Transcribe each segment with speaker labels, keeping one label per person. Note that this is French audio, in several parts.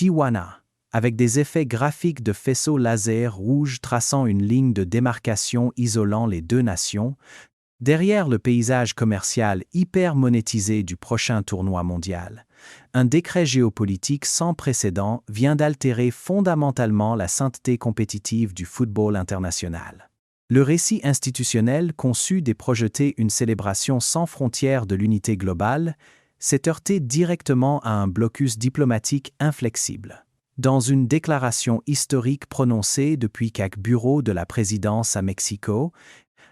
Speaker 1: Tijuana, avec des effets graphiques de faisceaux laser rouges traçant une ligne de démarcation isolant les deux nations, derrière le paysage commercial hyper monétisé du prochain tournoi mondial, un décret géopolitique sans précédent vient d'altérer fondamentalement la sainteté compétitive du football international. Le récit institutionnel conçu de projeter une célébration sans frontières de l'unité globale s'est heurté directement à un blocus diplomatique inflexible. Dans une déclaration historique prononcée depuis quelques bureaux de la présidence à Mexico,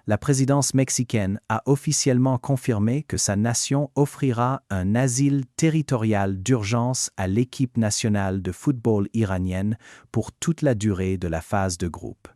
Speaker 1: la présidence mexicaine a officiellement confirmé que sa nation offrira un asile territorial d'urgence à l'équipe nationale de football iranienne pour toute la durée de la phase de groupe.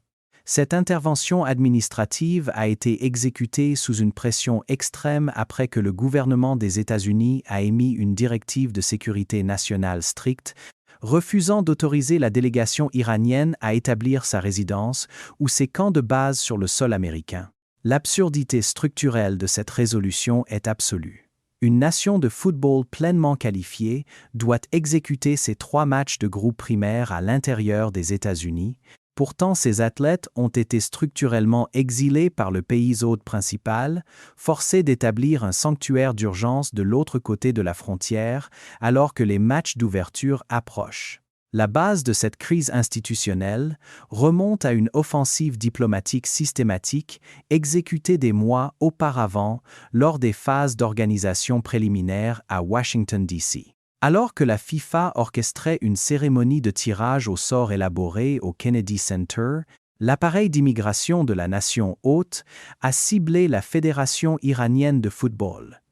Speaker 1: Cette intervention administrative a été exécutée sous une pression extrême après que le gouvernement des États-Unis a émis une directive de sécurité nationale stricte, refusant d'autoriser la délégation iranienne à établir sa résidence ou ses camps de base sur le sol américain. L'absurdité structurelle de cette résolution est absolue. Une nation de football pleinement qualifiée doit exécuter ses 3 matchs de groupe primaire à l'intérieur des États-Unis. Pourtant, ces athlètes ont été structurellement exilés par le pays hôte principal, forcés d'établir un sanctuaire d'urgence de l'autre côté de la frontière, alors que les matchs d'ouverture approchent. La base de cette crise institutionnelle remonte à une offensive diplomatique systématique exécutée des mois auparavant lors des phases d'organisation préliminaire à Washington, D.C. Alors que la FIFA orchestrait une cérémonie de tirage au sort élaborée au Kennedy Center, l'appareil d'immigration de la nation hôte a ciblé la Fédération iranienne de football,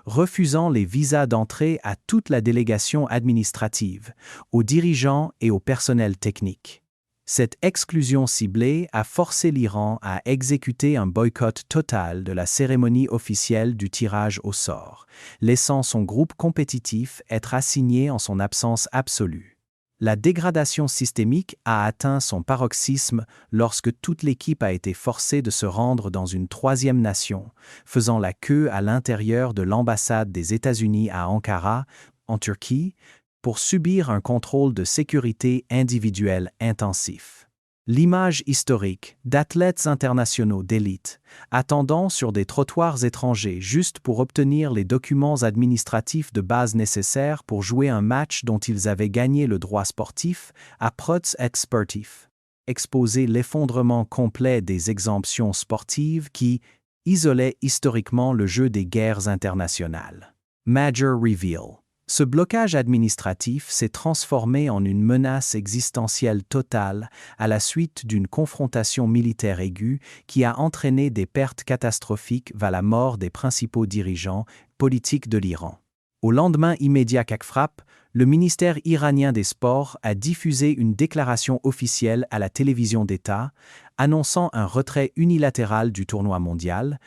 Speaker 1: refusant les visas d'entrée à toute la délégation administrative, aux dirigeants et au personnel technique. Cette exclusion ciblée a forcé l'Iran à exécuter un boycott total de la cérémonie officielle du tirage au sort, laissant son groupe compétitif être assigné en son absence absolue. La dégradation systémique a atteint son paroxysme lorsque toute l'équipe a été forcée de se rendre dans une 3e nation, faisant la queue à l'intérieur de l'ambassade des États-Unis à Ankara, en Turquie, pour subir un contrôle de sécurité individuel intensif. L'image historique d'athlètes internationaux d'élite attendant sur des trottoirs étrangers juste pour obtenir les documents administratifs de base nécessaires pour jouer un match dont ils avaient gagné le droit sportif à Prots et Sportif, exposait l'effondrement complet des exemptions sportives qui isolaient historiquement le jeu des guerres internationales. Major Reveal. Ce blocage administratif s'est transformé en une menace existentielle totale à la suite d'une confrontation militaire aiguë qui a entraîné des pertes catastrophiques vers la mort des principaux dirigeants politiques de l'Iran. Au lendemain immédiat qu'Akfrap, le ministère iranien des Sports a diffusé une déclaration officielle à la télévision d'État annonçant un retrait unilatéral du tournoi mondial,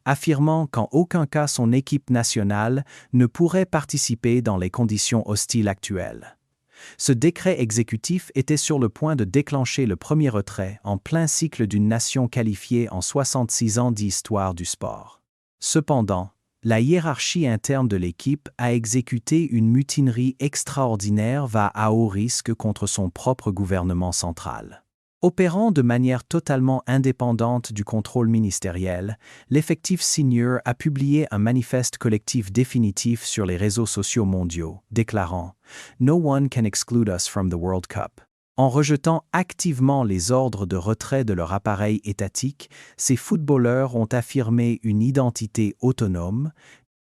Speaker 1: affirmant qu'en aucun cas son équipe nationale ne pourrait participer dans les conditions hostiles actuelles. Ce décret exécutif était sur le point de déclencher le premier retrait en plein cycle d'une nation qualifiée en 66 ans d'histoire du sport. Cependant, la hiérarchie interne de l'équipe a exécuté une mutinerie extraordinaire à haut risque contre son propre gouvernement central. Opérant de manière totalement indépendante du contrôle ministériel, l'effectif senior a publié un manifeste collectif définitif sur les réseaux sociaux mondiaux, déclarant « No one can exclude us from the World Cup ». En rejetant activement les ordres de retrait de leur appareil étatique, ces footballeurs ont affirmé une identité autonome,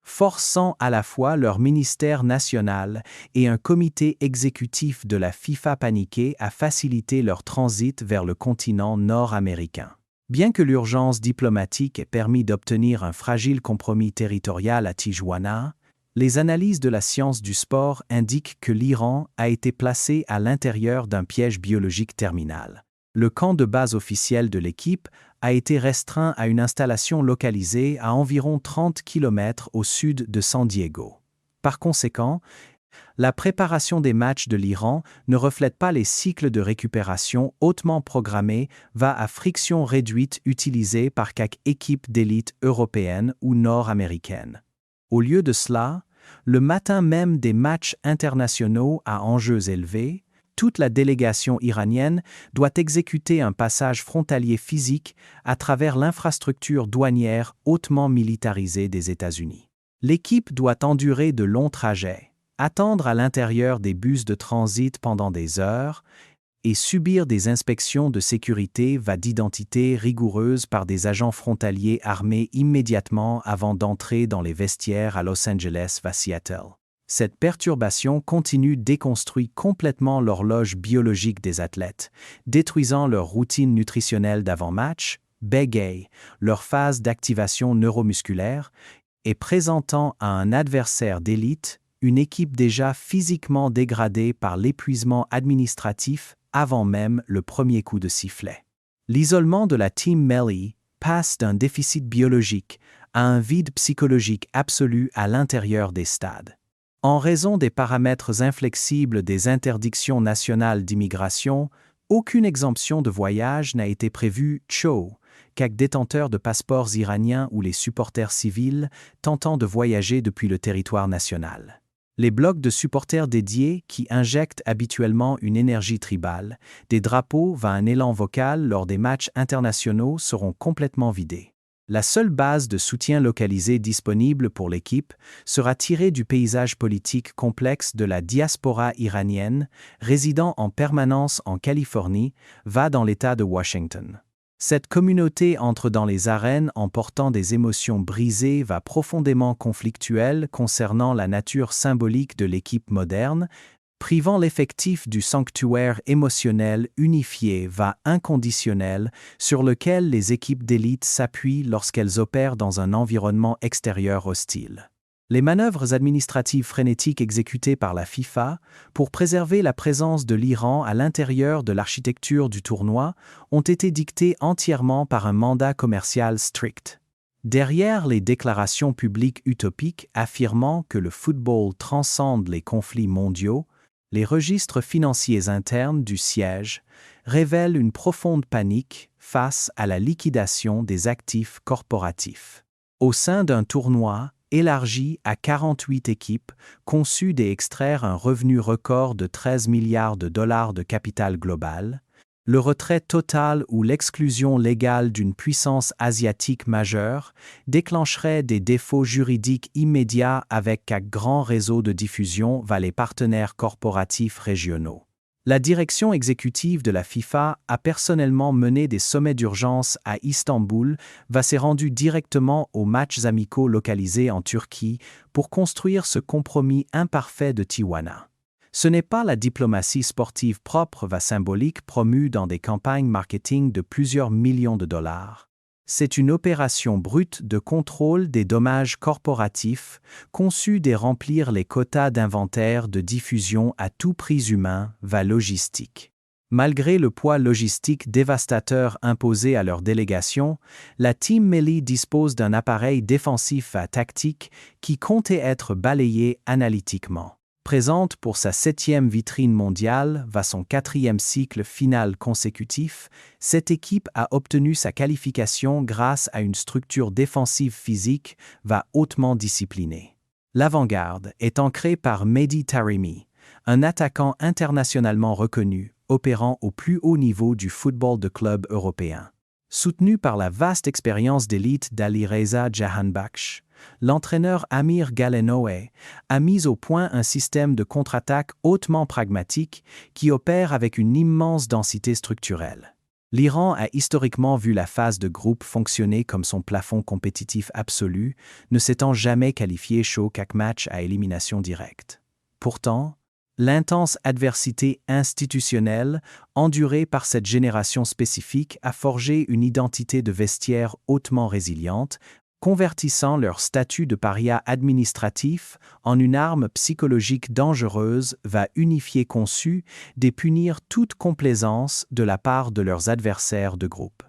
Speaker 1: forçant à la fois leur ministère national et un comité exécutif de la FIFA paniqué à faciliter leur transit vers le continent nord-américain. Bien que l'urgence diplomatique ait permis d'obtenir un fragile compromis territorial à Tijuana, les analyses de la science du sport indiquent que l'Iran a été placé à l'intérieur d'un piège biologique terminal. Le camp de base officiel de l'équipe a été restreint à une installation localisée à environ 30 km au sud de San Diego. Par conséquent, la préparation des matchs de l'Iran ne reflète pas les cycles de récupération hautement programmés à friction réduite utilisés par quelques équipes d'élite européennes ou nord-américaines. Au lieu de cela, le matin même des matchs internationaux à enjeux élevés, toute la délégation iranienne doit exécuter un passage frontalier physique à travers l'infrastructure douanière hautement militarisée des États-Unis. L'équipe doit endurer de longs trajets, attendre à l'intérieur des bus de transit pendant des heures et subir des inspections de sécurité d'identité rigoureuses par des agents frontaliers armés immédiatement avant d'entrer dans les vestiaires à Los Angeles Seattle. Cette perturbation continue déconstruit complètement l'horloge biologique des athlètes, détruisant leur routine nutritionnelle d'avant-match, bégay, leur phase d'activation neuromusculaire, et présentant à un adversaire d'élite une équipe déjà physiquement dégradée par l'épuisement administratif avant même le premier coup de sifflet. L'isolement de la Team Melli passe d'un déficit biologique à un vide psychologique absolu à l'intérieur des stades. En raison des paramètres inflexibles des interdictions nationales d'immigration, aucune exemption de voyage n'a été prévue, qu'aux détenteurs de passeports iraniens ou les supporters civils tentant de voyager depuis le territoire national. Les blocs de supporters dédiés qui injectent habituellement une énergie tribale, des drapeaux un élan vocal lors des matchs internationaux seront complètement vidés. La seule base de soutien localisée disponible pour l'équipe sera tirée du paysage politique complexe de la diaspora iranienne, résidant en permanence en Californie, dans l'État de Washington. Cette communauté entre dans les arènes en portant des émotions brisées profondément conflictuelles concernant la nature symbolique de l'équipe moderne, privant l'effectif du sanctuaire émotionnel unifié inconditionnel sur lequel les équipes d'élite s'appuient lorsqu'elles opèrent dans un environnement extérieur hostile. Les manœuvres administratives frénétiques exécutées par la FIFA pour préserver la présence de l'Iran à l'intérieur de l'architecture du tournoi ont été dictées entièrement par un mandat commercial strict. Derrière les déclarations publiques utopiques affirmant que le football transcende les conflits mondiaux, les registres financiers internes du siège révèlent une profonde panique face à la liquidation des actifs corporatifs. Au sein d'un tournoi élargi à 48 équipes, conçu d'extraire un revenu record de 13 milliards de dollars de capital global, le retrait total ou l'exclusion légale d'une puissance asiatique majeure déclencherait des défauts juridiques immédiats avec un grand réseau de diffusion les partenaires corporatifs régionaux. La direction exécutive de la FIFA a personnellement mené des sommets d'urgence à Istanbul, s'est rendue directement aux matchs amicaux localisés en Turquie pour construire ce compromis imparfait de Tijuana. Ce n'est pas la diplomatie sportive propre symbolique promue dans des campagnes marketing de plusieurs millions de dollars. C'est une opération brute de contrôle des dommages corporatifs, conçue de remplir les quotas d'inventaire de diffusion à tout prix humain logistique. Malgré le poids logistique dévastateur imposé à leur délégation, la Team Melli dispose d'un appareil défensif tactique qui comptait être balayé analytiquement. Présente pour sa 7e vitrine mondiale, son 4e cycle final consécutif, cette équipe a obtenu sa qualification grâce à une structure défensive physique hautement disciplinée. L'avant-garde est ancrée par Mehdi Taremi, un attaquant internationalement reconnu, opérant au plus haut niveau du football de club européen. Soutenu par la vaste expérience d'élite d'Alireza Jahanbakhsh, l'entraîneur Amir Galenoe a mis au point un système de contre-attaque hautement pragmatique qui opère avec une immense densité structurelle. L'Iran a historiquement vu la phase de groupe fonctionner comme son plafond compétitif absolu, ne s'étant jamais qualifié chaque match à élimination directe. Pourtant, l'intense adversité institutionnelle endurée par cette génération spécifique a forgé une identité de vestiaire hautement résiliente, convertissant leur statut de paria administratif en une arme psychologique dangereuse unifier conçue de punir toute complaisance de la part de leurs adversaires de groupe.